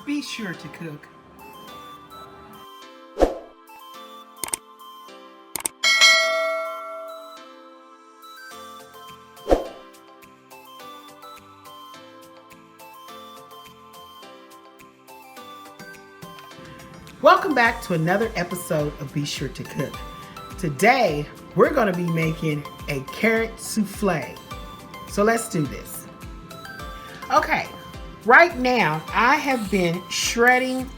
Be sure to cook. Welcome back to another episode of Be Sure to Cook. Today, we're going to be making a carrot souffle. So let's do this. Okay, right now I have been shredding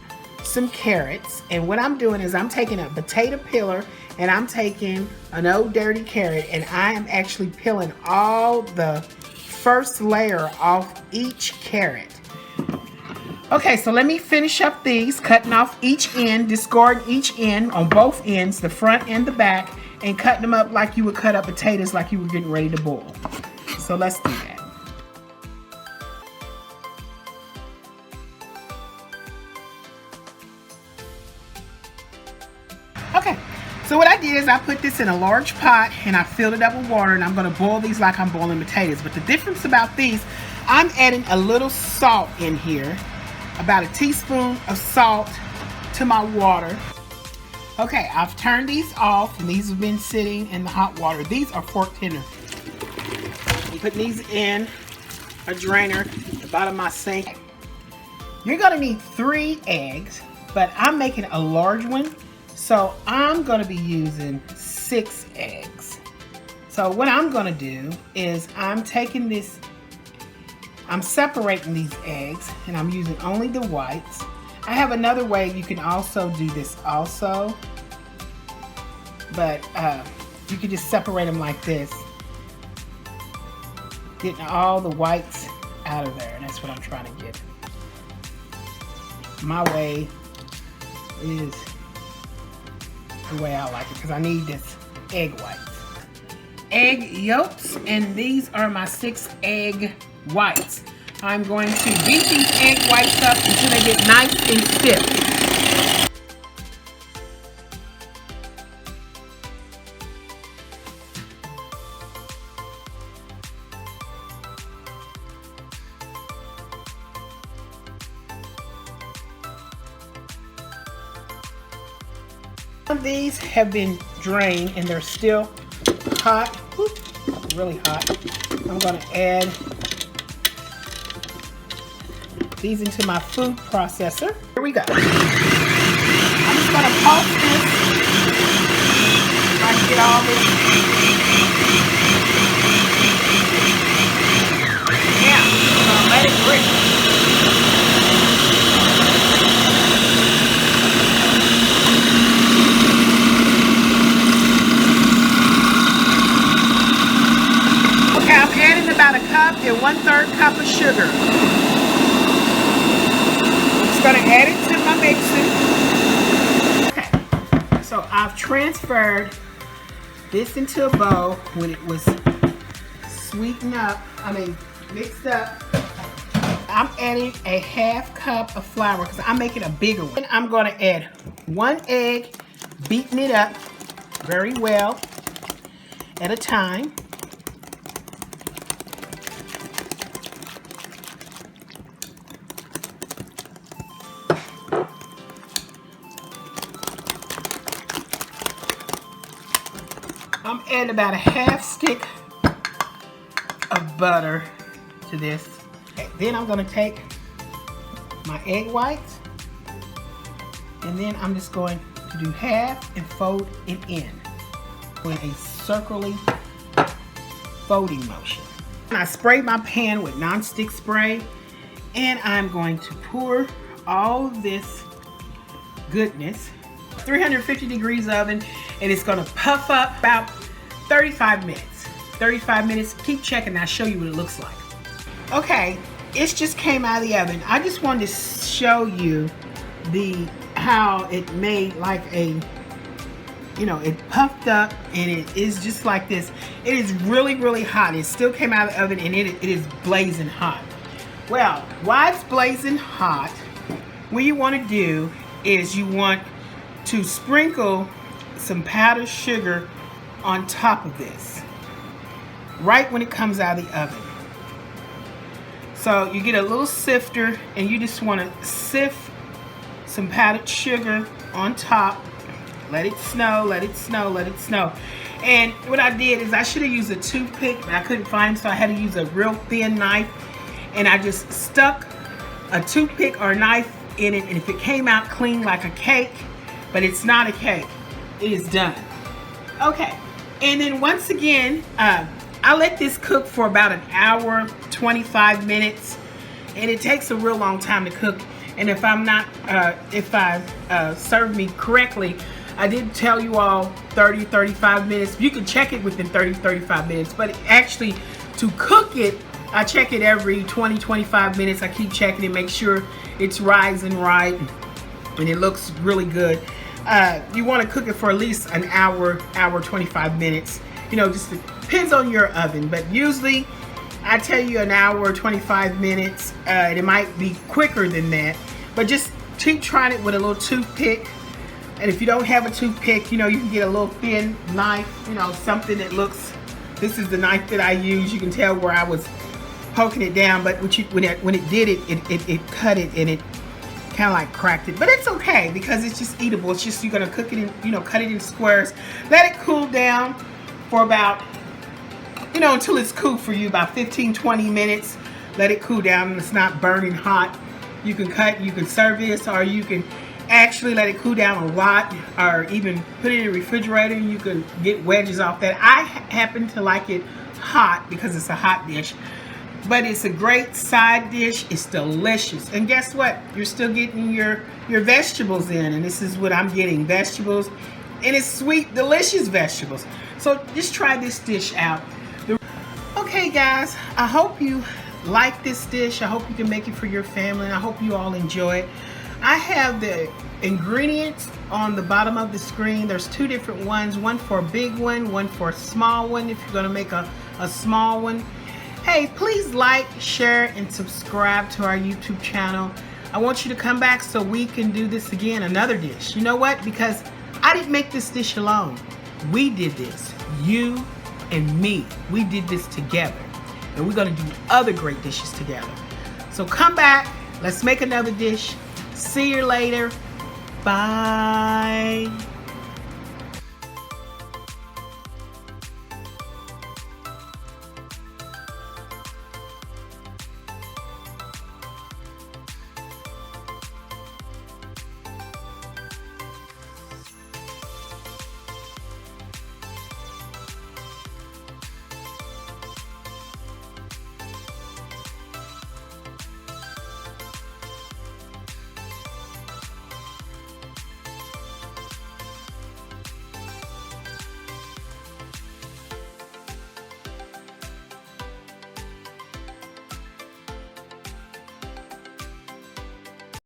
some carrots, and what I'm doing is I'm taking a potato peeler and I'm taking an old dirty carrot, and I am actually peeling all the first layer off each carrot. Okay, so let me finish up these, cutting off each end, discarding each end on both ends, the front and the back, and cutting them up like you would cut up potatoes like you were getting ready to boil. So let's do that. Okay, so what I did is I put this in a large pot and I filled it up with water, and I'm going to boil these like I'm boiling potatoes. But the difference about these, I'm adding a little salt in here. About a teaspoon of salt to my water. Okay, I've turned these off, and these have been sitting in the hot water. These are fork tender. I'm putting these in a drainer at the bottom of my sink. You're gonna need 3 eggs, but I'm making a large one, so I'm gonna be using 6 eggs. So what I'm gonna do is I'm separating these eggs, and I'm using only the whites. I have another way you can also do this also, but you can just separate them like this, getting all the whites out of there, and that's what I'm trying to get. My way is the way I like it, because I need this egg whites. Egg yolks, and these are my 6 egg whites. I'm going to beat these egg whites up until they get nice and stiff. Some of these have been drained and they're still hot. Whoop, really hot. I'm going to add these into my food processor. Here we go. I'm just going to pulse this so I can get all this. Yeah, I'm going to let it drip. Okay, I'm adding about a cup and 1/3 cup of sugar. Going to add it to my mixer. Okay, so I've transferred this into a bowl when it was mixed up. I'm adding a 1/2 cup of flour because I'm making a bigger one. And I'm going to add 1 egg, beating it up very well at a time. I'm adding about a 1/2 stick of butter to this. Okay, then I'm going to take my egg whites, and then I'm just going to do half and fold it in with a circularly folding motion. And I sprayed my pan with non-stick spray, and I'm going to pour all this goodness, 350 degrees oven, and it's going to puff up about 35 minutes. 35 minutes. Keep checking. I'll show you what it looks like. Okay, it just came out of the oven. I just wanted to show you how it made like a, it puffed up, and it is just like this. It is really, really hot. It still came out of the oven, and it is blazing hot. Well, while it's blazing hot, what you want to do is you want to sprinkle some powdered sugar on top of this right when it comes out of the oven. So you get a little sifter and you just want to sift some powdered sugar on top. Let it snow, let it snow, let it snow. And what I did is I should have used a toothpick, but I couldn't find, so I had to use a real thin knife. And I just stuck a toothpick or a knife in it, and if it came out clean like a cake, but it's not a cake, it is done. Okay, and then once again, I let this cook for about an hour, 25 minutes, and it takes a real long time to cook. And if I'm not, if I served me correctly, I did tell you all 30, 35 minutes. You can check it within 30, 35 minutes, but actually to cook it, I check it every 20, 25 minutes. I keep checking it, make sure it's rising right and it looks really good. You want to cook it for at least an hour, 25 minutes. You know, just depends on your oven, but usually I tell you an hour, 25 minutes. It might be quicker than that, but just keep trying it with a little toothpick. And if you don't have a toothpick, you know, you can get a little thin knife, you know, something that looks, this is the knife that I use. You can tell where I was poking it down, but when it did it, it cut it and it kind of like cracked it. But it's okay because it's just eatable. It's just, you're gonna cook it in, you know, cut it in squares. Let it cool down for about, you know, until it's cool for you, about 15, 20 minutes. Let it cool down and it's not burning hot. You can cut, you can serve this, or you can actually let it cool down a lot, or even put it in the refrigerator and you can get wedges off that. I happen to like it hot because it's a hot dish, but it's a great side dish. It's delicious, and guess what, you're still getting your vegetables in, and this is what I'm getting, vegetables, and it's sweet, delicious vegetables. So just try this dish out. Okay guys, I hope you like this dish. I hope you can make it for your family, and I hope you all enjoy it. I have the ingredients on the bottom of the screen. There's two different ones, one for a big one for a small one if you're gonna make a small one. Hey, please like, share, and subscribe to our YouTube channel. I want you to come back so we can do this again, another dish. You know what? Because I didn't make this dish alone. We did this, you and me. We did this together. And we're gonna do other great dishes together. So come back, let's make another dish. See you later. Bye.